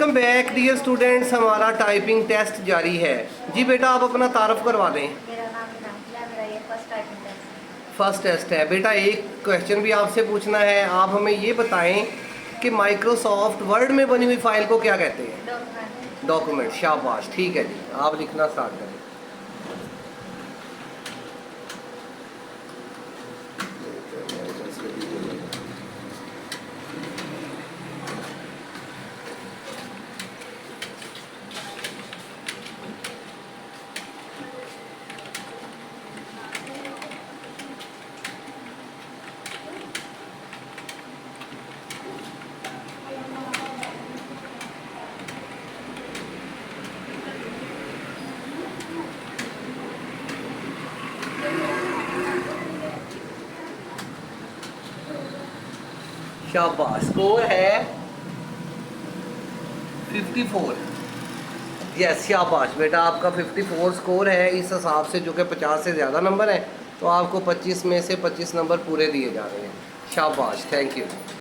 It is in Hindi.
Welcome back dear students. हमारा टाइपिंग टेस्ट जारी है। जी बेटा आप अपना तारुफ करवा दें। मेरा नाम हिनांशी है, मेरा ये फर्स्ट टाइपिंग टेस्ट है। फर्स्ट टेस्ट है बेटा। एक क्वेश्चन भी आपसे पूछना है। आप हमें ये बताएं कि माइक्रोसॉफ्ट वर्ड में बनी हुई फाइल को क्या कहते हैं? डॉक्यूमेंट। डॉक्यूमेंट। शाबाश, ठीक है जी, आप लिखना स्टार्ट करें। शाबाश, स्कोर है 54। यस शाबाश बेटा, आपका 54 स्कोर है। इस हिसाब से जो कि 50 से ज़्यादा नंबर है, तो आपको 25 में से 25 नंबर पूरे दिए जा रहे हैं। शाबाश, थैंक यू।